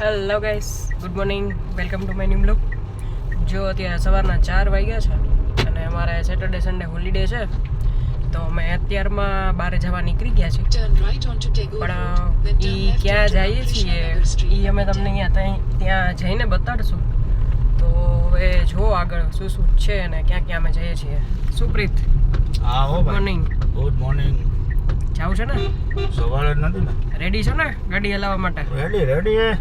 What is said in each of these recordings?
Hello guys, good morning, welcome to my new blog. જો અત્યારે સવારના 4 વાગ્યા છે અને અમારે સેટરડે સન્ડે હોલિડે છે, તો અમે અત્યારમાં બહાર જવા નીકળી ગયા છીએ. પણ એ ક્યાં જઈએ છીએ એ અમે તમને ત્યાં જઈને બતાડશું. તો હવે જો આગળ શું શું છે અને ક્યાં ક્યાં અમે જઈએ છીએ. સુપ્રીત, હા હો મોર્નિંગ. Good morning. જાવ છે ને? સવાલ જ નથી ને. રેડી છો ને ગાડી હલાવવા માટે? રેડી હે.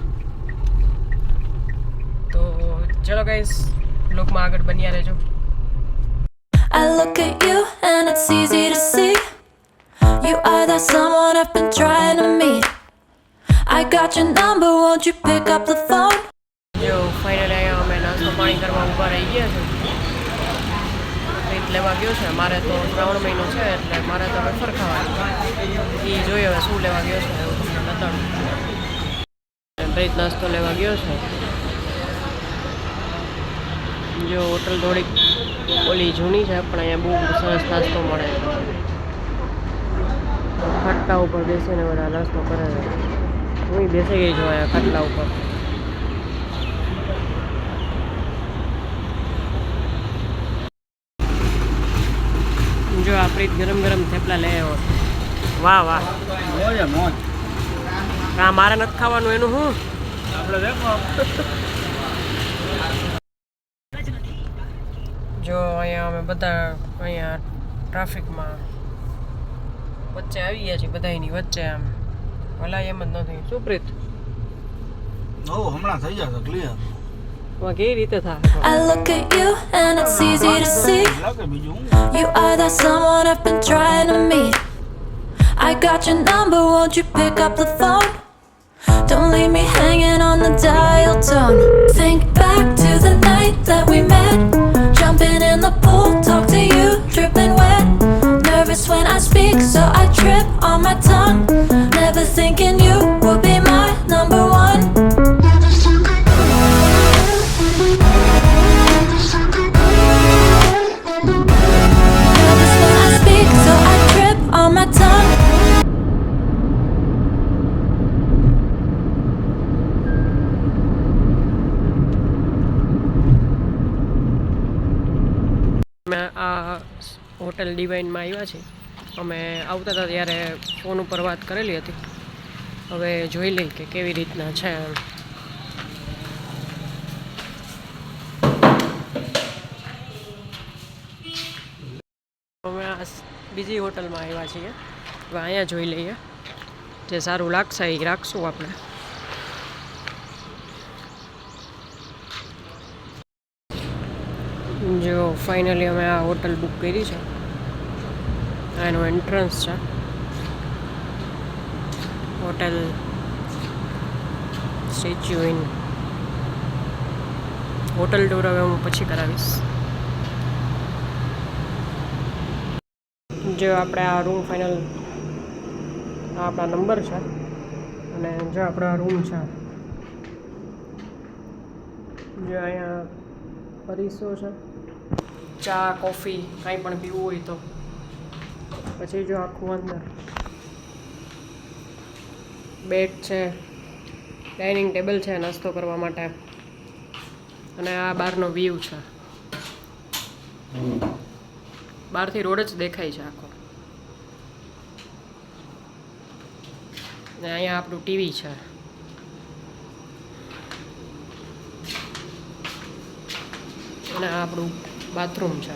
તો ચલો ગાઈસ, બ્લોગમાં આગળ બન્યા રહેજો. I look at you and it's easy to see you are that someone I've been trying to meet. I got your number, won't you pick up the phone? જો ફાઇનલી અહીંયા અમે નાસ્તો પાણી કરવા ઊભા રહી ગયા છે. પ્રીત લેવા ગયો છે. મારે તો 3 મહિનો છે એટલે મારે તો વેફર ખાવાની. એ જોઈએ હવે શું લેવા ગયો છે એવું તમને બતાડું. પ્રીત નાસ્તો લેવા ગયો છે. જો હોટલ થોડીક ઓલી જૂની છે પણ અહીંયા બહુ સરસ નાસ્તો મળે છે. ખાટલા ઉપર બેસીને બધા નાસ્તો કરે છે. હું બેસી ગઈ છું અહીંયા ખાટલા ઉપર. જો આ પ્રીત ગરમ ગરમ થેપલા લઈ આવ્યો. વાહ વાહ, મોજ. હા, મારે નથી ખાવાનું એનું હું. આપણે દેખો. જો અહીંયા અમે બધા અહીંયા ટ્રાફિકમાં વચ્ચે આવી ગયા છીએ, બધાની વચ્ચે. આમ ભલાઈ એમ જ નથી. શું પ્રીત? હમણાં થઈ જશે ક્લિયર. કેવી રીતે થાય? I look at you and it's easy to see લાગે બીજું you are that someone I've been trying to meet. I got your number, won't you pick up the phone? Don't leave me hanging on the dial tone. Think back to the night that we met, jumping in the pool, talk to you, dripping wet. Nervous when I speak, so I trip on my tongue. Never thinking you would be my number one. Nervous when I speak, so I trip on my tongue. અમે આ hotel ડિવાઇનમાં આવ્યા છીએ. અમે આવતા હતા ત્યારે phone ઉપર વાત કરેલી હતી. હવે જોઈ લઈ કે કેવી રીતના છે. અમે આ બીજી હોટલમાં આવ્યા છીએ. હવે અહીંયા જોઈ લઈએ, જે સારું લાગશે એ રાખશું આપણે. જો ફાઇનલી અમે આ હોટલ બુક કરી છે. આ એનો એન્ટ્રન્સ છે. Hotel statue in. Hotel tour હવે હું પછી કરાવીશ. જો આપણે આ રૂમ ફાઇનલ, આ આપણા નંબર છે અને જો આપણો આ રૂમ છે. જો અહીંયા અરીસો છે, ચા કોફી કાંઈ પણ પીવું હોય તો. પછી જો આખું અંદર બેડ છે, ડાઇનિંગ ટેબલ છે નાસ્તો કરવા માટે, અને આ બહારનો વ્યૂ છે. બહારથી રોડ જ દેખાય છે આખો. ને અહીંયા આપણું ટીવી છે. અને આ આપણું બાથરૂમ છે.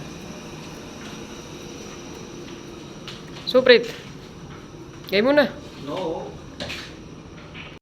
સુપ્રીત, ગમ્યું ને?